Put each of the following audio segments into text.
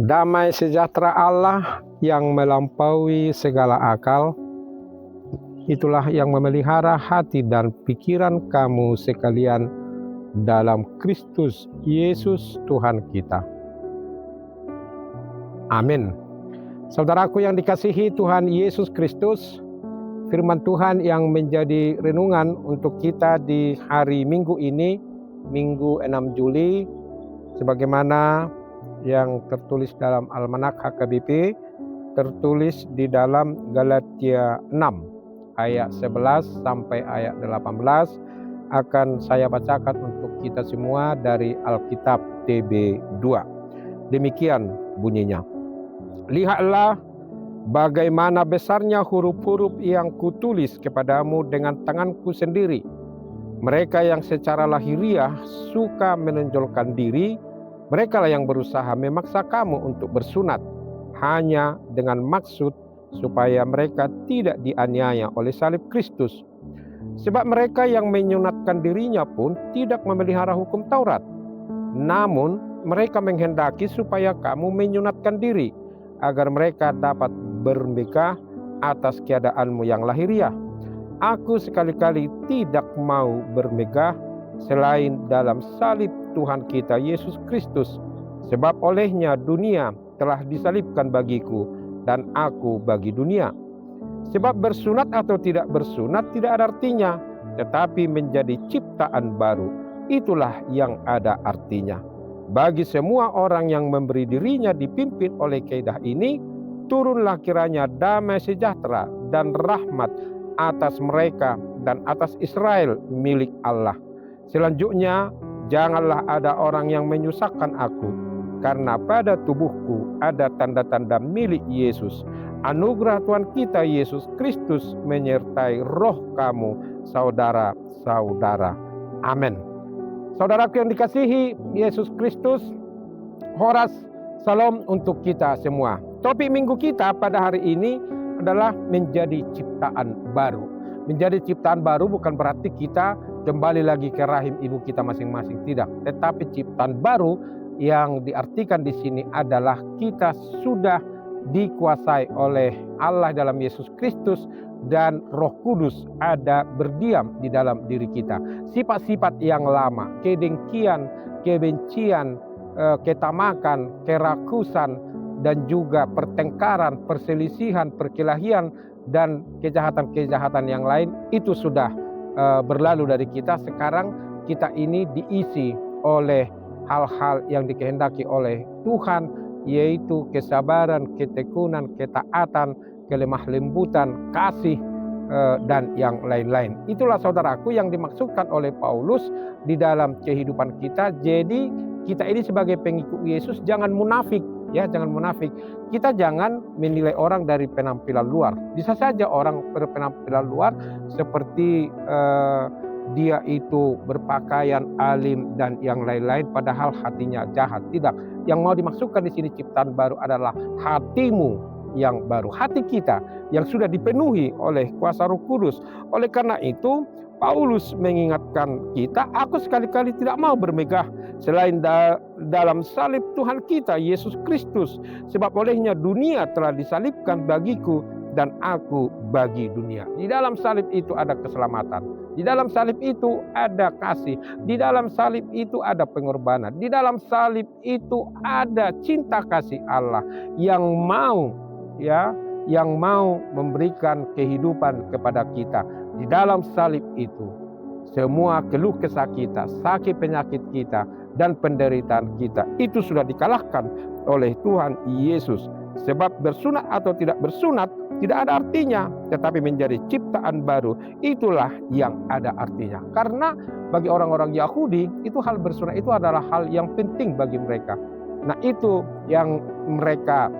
Damai sejahtera Allah yang melampaui segala akal, itulah yang memelihara hati dan pikiran kamu sekalian dalam Kristus Yesus Tuhan kita. Amin. Saudaraku yang dikasihi Tuhan Yesus Kristus, firman Tuhan yang menjadi renungan untuk kita di hari Minggu ini, Minggu 6 Juli, sebagaimana yang tertulis dalam Almanak HKBP, tertulis di dalam Galatia 6 ayat 11 sampai ayat 18, akan saya bacakan untuk kita semua dari Alkitab TB2. Demikian bunyinya. Lihatlah bagaimana besarnya huruf-huruf yang kutulis kepadamu dengan tanganku sendiri. Mereka yang secara lahiriah suka menonjolkan diri, mereka lah yang berusaha memaksa kamu untuk bersunat, hanya dengan maksud supaya mereka tidak dianiaya oleh salib Kristus. Sebab mereka yang menyunatkan dirinya pun tidak memelihara hukum Taurat. Namun mereka menghendaki supaya kamu menyunatkan diri, agar mereka dapat bermegah atas keadaanmu yang lahiriah. Aku sekali-kali tidak mau bermegah selain dalam salib Tuhan kita Yesus Kristus, sebab olehnya dunia telah disalibkan bagiku dan aku bagi dunia. Sebab bersunat atau tidak bersunat tidak ada artinya, tetapi menjadi ciptaan baru, itulah yang ada artinya. Bagi semua orang yang memberi dirinya dipimpin oleh kaidah ini, turunlah kiranya damai sejahtera dan rahmat atas mereka dan atas Israel milik Allah. Selanjutnya, janganlah ada orang yang menyusahkan aku, karena pada tubuhku ada tanda-tanda milik Yesus. Anugerah Tuhan kita Yesus Kristus menyertai roh kamu, saudara-saudara. Amin. Saudaraku yang dikasihi Yesus Kristus, Horas Salam untuk kita semua. Topik minggu kita pada hari ini adalah menjadi ciptaan baru. Menjadi ciptaan baru bukan berarti kita kembali lagi ke rahim ibu kita masing-masing, tidak. Tetapi ciptaan baru yang diartikan di sini adalah kita sudah dikuasai oleh Allah dalam Yesus Kristus dan Roh Kudus ada berdiam di dalam diri kita. Sifat-sifat yang lama, kedengkian, kebencian, ketamakan, kerakusan, dan juga pertengkaran, perselisihan, perkelahian, dan kejahatan-kejahatan yang lain itu sudah berlalu dari kita. Sekarang kita ini diisi oleh hal-hal yang dikehendaki oleh Tuhan, yaitu kesabaran, ketekunan, ketaatan, kelemah lembutan, kasih, dan yang lain-lain. Itulah saudaraku yang dimaksudkan oleh Paulus di dalam kehidupan kita. Jadi kita ini sebagai pengikut Yesus jangan munafik, ya, jangan munafik. Kita jangan menilai orang dari penampilan luar. Bisa saja orang berpenampilan luar seperti dia itu berpakaian alim dan yang lain-lain, padahal hatinya jahat. Tidak. Yang mau dimaksudkan di sini ciptaan baru adalah hatimu yang baru, hati kita yang sudah dipenuhi oleh kuasa Roh Kudus. Oleh karena itu Paulus mengingatkan kita, aku sekali-kali tidak mau bermegah selain dalam salib Tuhan kita Yesus Kristus, sebab olehnya dunia telah disalibkan bagiku dan aku bagi dunia. Di dalam salib itu ada keselamatan, di dalam salib itu ada kasih, di dalam salib itu ada pengorbanan, di dalam salib itu ada cinta kasih Allah yang mau, ya, yang mau memberikan kehidupan kepada kita. Di dalam salib itu semua keluh kesah kita, sakit penyakit kita, dan penderitaan kita itu sudah dikalahkan oleh Tuhan Yesus. Sebab bersunat atau tidak bersunat tidak ada artinya, tetapi menjadi ciptaan baru itulah yang ada artinya. Karena bagi orang-orang Yahudi itu hal bersunat itu adalah hal yang penting bagi mereka. Nah, itu yang mereka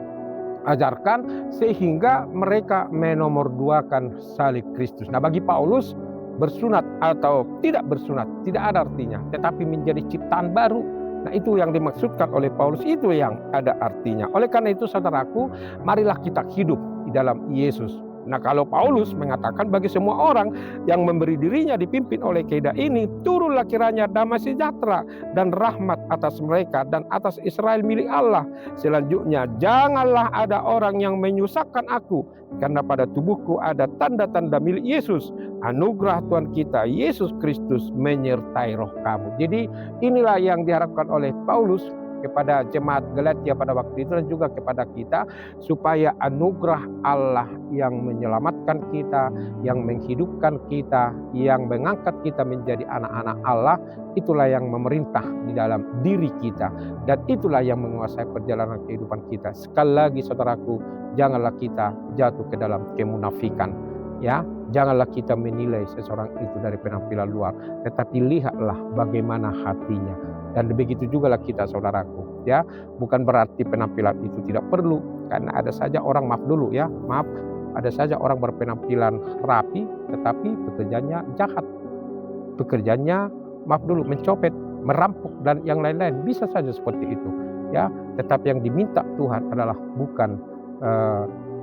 ajarkan sehingga mereka menomorduakan salib Kristus. Nah, bagi Paulus bersunat atau tidak bersunat tidak ada artinya, tetapi menjadi ciptaan baru. Nah, itu yang dimaksudkan oleh Paulus, itu yang ada artinya. Oleh karena itu saudaraku, marilah kita hidup di dalam Yesus. Nah, kalau Paulus mengatakan bagi semua orang yang memberi dirinya dipimpin oleh kehendak ini, turunlah kiranya damai sejahtera dan rahmat atas mereka dan atas Israel milik Allah. Selanjutnya, janganlah ada orang yang menyusahkan aku, karena pada tubuhku ada tanda-tanda milik Yesus. Anugerah Tuhan kita Yesus Kristus menyertai roh kamu. Jadi inilah yang diharapkan oleh Paulus kepada jemaat Galatia pada waktu itu dan juga kepada kita, supaya anugerah Allah yang menyelamatkan kita, yang menghidupkan kita, yang mengangkat kita menjadi anak-anak Allah, itulah yang memerintah di dalam diri kita, dan itulah yang menguasai perjalanan kehidupan kita. Sekali lagi saudaraku, janganlah kita jatuh ke dalam kemunafikan, ya. Janganlah kita menilai seseorang itu dari penampilan luar, tetapi lihatlah bagaimana hatinya. Dan begitu juga lah kita, saudaraku, ya. Bukan berarti penampilan itu tidak perlu, karena ada saja orang, maaf dulu ya, ada saja orang berpenampilan rapi tetapi pekerjaannya jahat, pekerjaannya, maaf dulu, mencopet, merampok dan yang lain-lain, bisa saja seperti itu, ya. Tetapi yang diminta Tuhan adalah bukan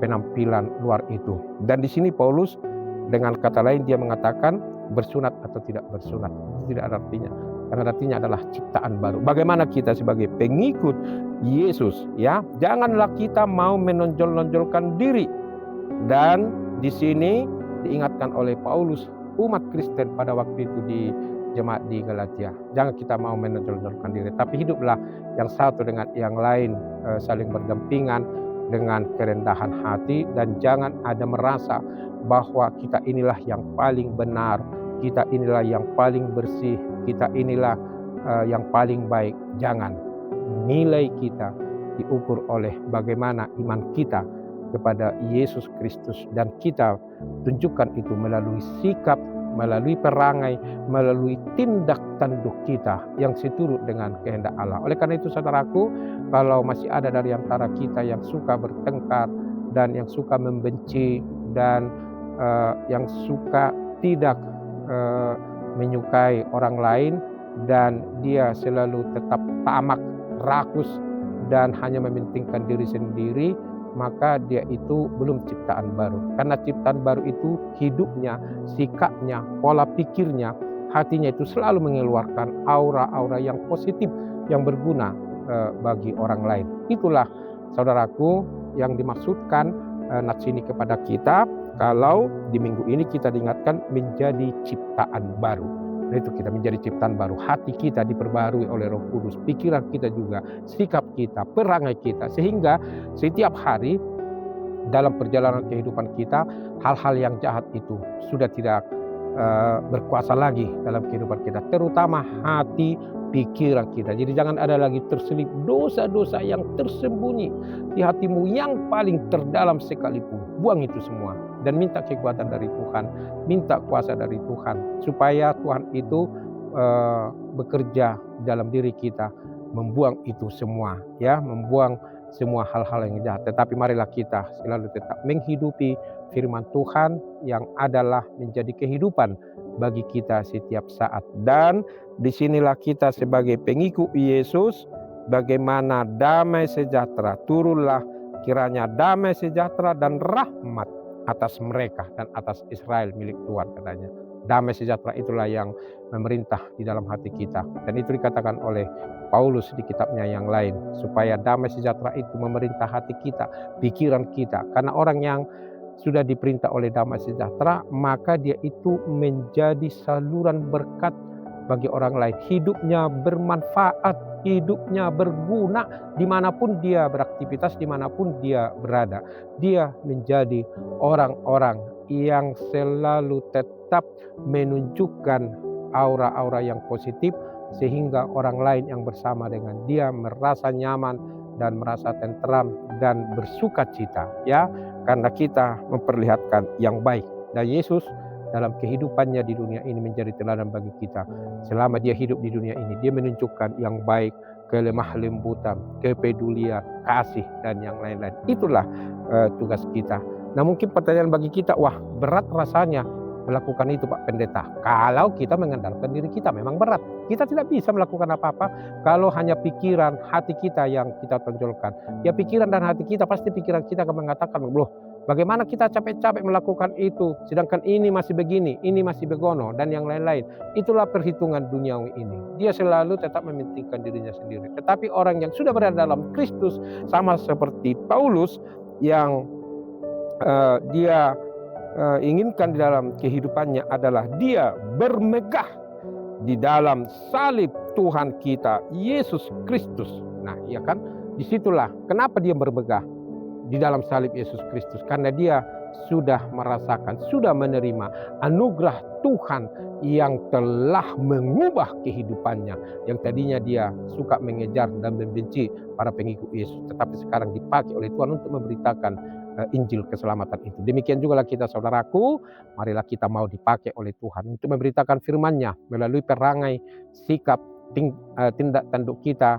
penampilan luar itu. Dan di sini Paulus dengan kata lain dia mengatakan bersunat atau tidak bersunat, itu tidak ada artinya. Yang artinya adalah ciptaan baru. Bagaimana kita sebagai pengikut Yesus, ya, janganlah kita mau menonjol-nonjolkan diri. Dan di sini diingatkan oleh Paulus umat Kristen pada waktu itu di jemaat di Galatia. Jangan kita mau menonjol-nonjolkan diri, tapi hiduplah yang satu dengan yang lain, saling berdampingan dengan kerendahan hati, dan jangan ada merasa bahwa kita inilah yang paling benar, kita inilah yang paling bersih, kita inilah yang paling baik. Jangan. Nilai kita diukur oleh bagaimana iman kita kepada Yesus Kristus, dan kita tunjukkan itu melalui sikap, melalui perangai, melalui tindak tanduk kita yang seturut dengan kehendak Allah. Oleh karena itu saudaraku, kalau masih ada dari antara kita yang suka bertengkar dan yang suka membenci dan yang suka tidak menyukai orang lain, dan dia selalu tetap tamak, rakus, dan hanya mementingkan diri sendiri, maka dia itu belum ciptaan baru. Karena ciptaan baru itu hidupnya, sikapnya, pola pikirnya, hatinya itu selalu mengeluarkan aura-aura yang positif, yang berguna bagi orang lain. Itulah saudaraku yang dimaksudkan nats ini kepada kita, kalau di minggu ini kita diingatkan menjadi ciptaan baru. Nah, itu kita menjadi ciptaan baru, hati kita diperbarui oleh Roh Kudus, pikiran kita juga, sikap kita, perangai kita, sehingga setiap hari dalam perjalanan kehidupan kita, hal-hal yang jahat itu sudah tidak berkuasa lagi dalam kehidupan kita, terutama hati, pikiran kita. Jadi jangan ada lagi terselip dosa-dosa yang tersembunyi di hatimu yang paling terdalam sekalipun. Buang itu semua dan minta kekuatan dari Tuhan, minta kuasa dari Tuhan, supaya Tuhan itu bekerja dalam diri kita, membuang itu semua, ya, membuang semua hal-hal yang jahat. Tetapi marilah kita selalu tetap menghidupi firman Tuhan yang adalah menjadi kehidupan bagi kita setiap saat. Dan disinilah kita sebagai pengikut Yesus, bagaimana damai sejahtera, turunlah kiranya damai sejahtera dan rahmat atas mereka dan atas Israel milik Tuhan, katanya. Damai sejahtera itulah yang memerintah di dalam hati kita. Dan itu dikatakan oleh Paulus di kitabnya yang lain, supaya damai sejahtera itu memerintah hati kita, pikiran kita. Karena orang yang sudah diperintah oleh damai sejahtera, maka dia itu menjadi saluran berkat bagi orang lain. Hidupnya bermanfaat, hidupnya berguna dimanapun dia beraktivitas, dimanapun dia berada. Dia menjadi orang-orang yang selalu tetap menunjukkan aura-aura yang positif, sehingga orang lain yang bersama dengan dia merasa nyaman dan merasa tentram dan bersuka cita, ya, karena kita memperlihatkan yang baik. Dan Yesus dalam kehidupannya di dunia ini menjadi teladan bagi kita. Selama dia hidup di dunia ini, dia menunjukkan yang baik, kelemah lembutan, kepedulian, kasih, dan yang lain-lain. Itulah tugas kita. Nah, mungkin pertanyaan bagi kita, wah, berat rasanya melakukan itu Pak Pendeta. Kalau kita mengandalkan diri kita, memang berat. Kita tidak bisa melakukan apa-apa kalau hanya pikiran, hati kita yang kita tonjolkan. Ya, pikiran dan hati kita, pasti pikiran kita akan mengatakan, loh, Bagaimana kita capek-capek melakukan itu, sedangkan ini masih begini, ini masih begono, dan yang lain-lain. Itulah perhitungan duniawi ini. Dia selalu tetap mementingkan dirinya sendiri. Tetapi orang yang sudah berada dalam Kristus, sama seperti Paulus, yang dia inginkan di dalam kehidupannya adalah dia bermegah di dalam salib Tuhan kita, Yesus Kristus. Nah, ya kan? Disitulah kenapa dia bermegah di dalam salib Yesus Kristus, karena dia sudah merasakan, sudah menerima anugerah Tuhan yang telah mengubah kehidupannya. Yang tadinya dia suka mengejar dan membenci para pengikut Yesus, tetapi sekarang dipakai oleh Tuhan untuk memberitakan Injil keselamatan itu. Demikian juga kita, saudaraku, marilah kita mau dipakai oleh Tuhan untuk memberitakan firman-Nya melalui perangai, sikap, tindak tanduk kita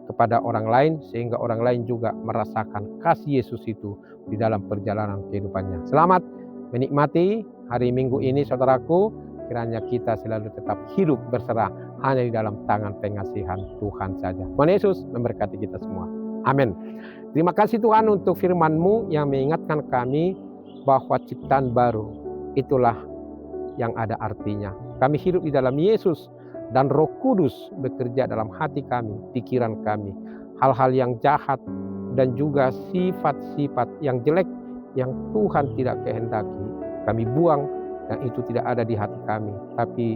kepada orang lain, sehingga orang lain juga merasakan kasih Yesus itu di dalam perjalanan kehidupannya. Selamat menikmati hari Minggu ini, saudaraku. Kiranya kita selalu tetap hidup berserah hanya di dalam tangan pengasihan Tuhan saja. Tuhan Yesus memberkati kita semua. Amin. Terima kasih Tuhan untuk firman-Mu yang mengingatkan kami bahwa ciptaan baru itulah yang ada artinya. Kami hidup di dalam Yesus, dan Roh Kudus bekerja dalam hati kami, pikiran kami. Hal-hal yang jahat dan juga sifat-sifat yang jelek yang Tuhan tidak kehendaki, kami buang, dan itu tidak ada di hati kami. Tapi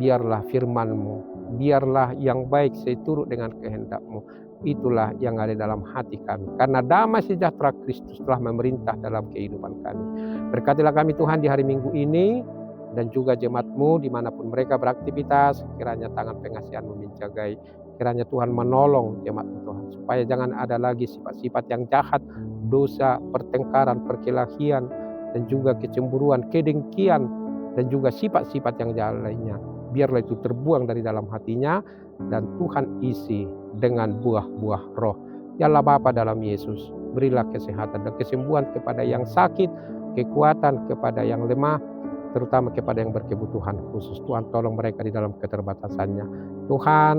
biarlah firman-Mu, biarlah yang baik seturut dengan kehendak-Mu, itulah yang ada dalam hati kami. Karena damai sejahtera Kristus telah memerintah dalam kehidupan kami. Berkatilah kami Tuhan di hari Minggu ini, dan juga jemaat-Mu dimanapun mereka beraktivitas. Kiranya tangan pengasihan-Mu menjagai, kiranya Tuhan menolong jemaat-Mu Tuhan, supaya jangan ada lagi sifat-sifat yang jahat, dosa, pertengkaran, perkelahian, dan juga kecemburuan, kedengkian, dan juga sifat-sifat yang jahat lainnya. Biarlah itu terbuang dari dalam hatinya, dan Tuhan isi dengan buah-buah roh. Ya Allah Bapa dalam Yesus, berilah kesehatan dan kesembuhan kepada yang sakit, kekuatan kepada yang lemah, terutama kepada yang berkebutuhan khusus. Tuhan tolong mereka di dalam keterbatasannya. Tuhan,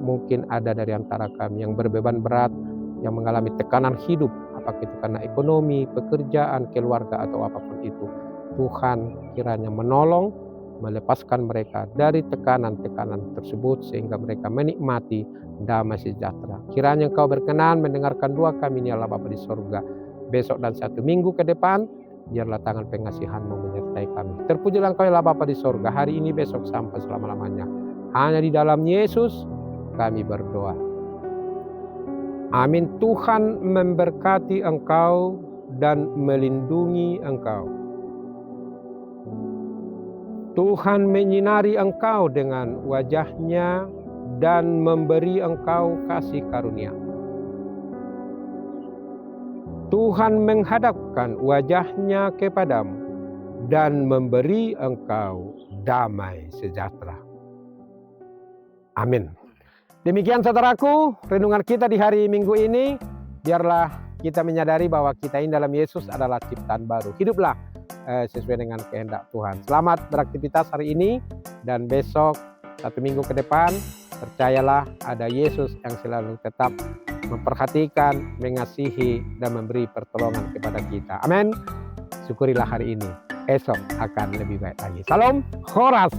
mungkin ada dari antara kami yang berbeban berat, yang mengalami tekanan hidup, apakah itu karena ekonomi, pekerjaan, keluarga, atau apapun itu. Tuhan kiranya menolong, melepaskan mereka dari tekanan-tekanan tersebut, sehingga mereka menikmati damai sejahtera. Kiranya Engkau berkenan mendengarkan doa kami ini, Allah Bapa di sorga. Besok dan 1 minggu ke depan, biarlah tangan pengasihan-Mu menyertai kami. Terpujilah Engkau, Allah Bapa di sorga, hari ini, besok, sampai selama-lamanya. Hanya di dalam Yesus kami berdoa. Amin. Tuhan memberkati engkau dan melindungi engkau. Tuhan menyinari engkau dengan wajah-Nya dan memberi engkau kasih karunia. Tuhan menghadapkan wajah-Nya kepadamu dan memberi engkau damai sejahtera. Amin. Demikian saudaraku, renungan kita di hari Minggu ini. Biarlah kita menyadari bahwa kita ini dalam Yesus adalah ciptaan baru. Hiduplah sesuai dengan kehendak Tuhan. Selamat beraktivitas hari ini, dan besok 1 minggu ke depan, percayalah ada Yesus yang selalu tetap memperhatikan, mengasihi, dan memberi pertolongan kepada kita. Amin. Syukurilah hari ini. Esok akan lebih baik lagi. Salam Horas.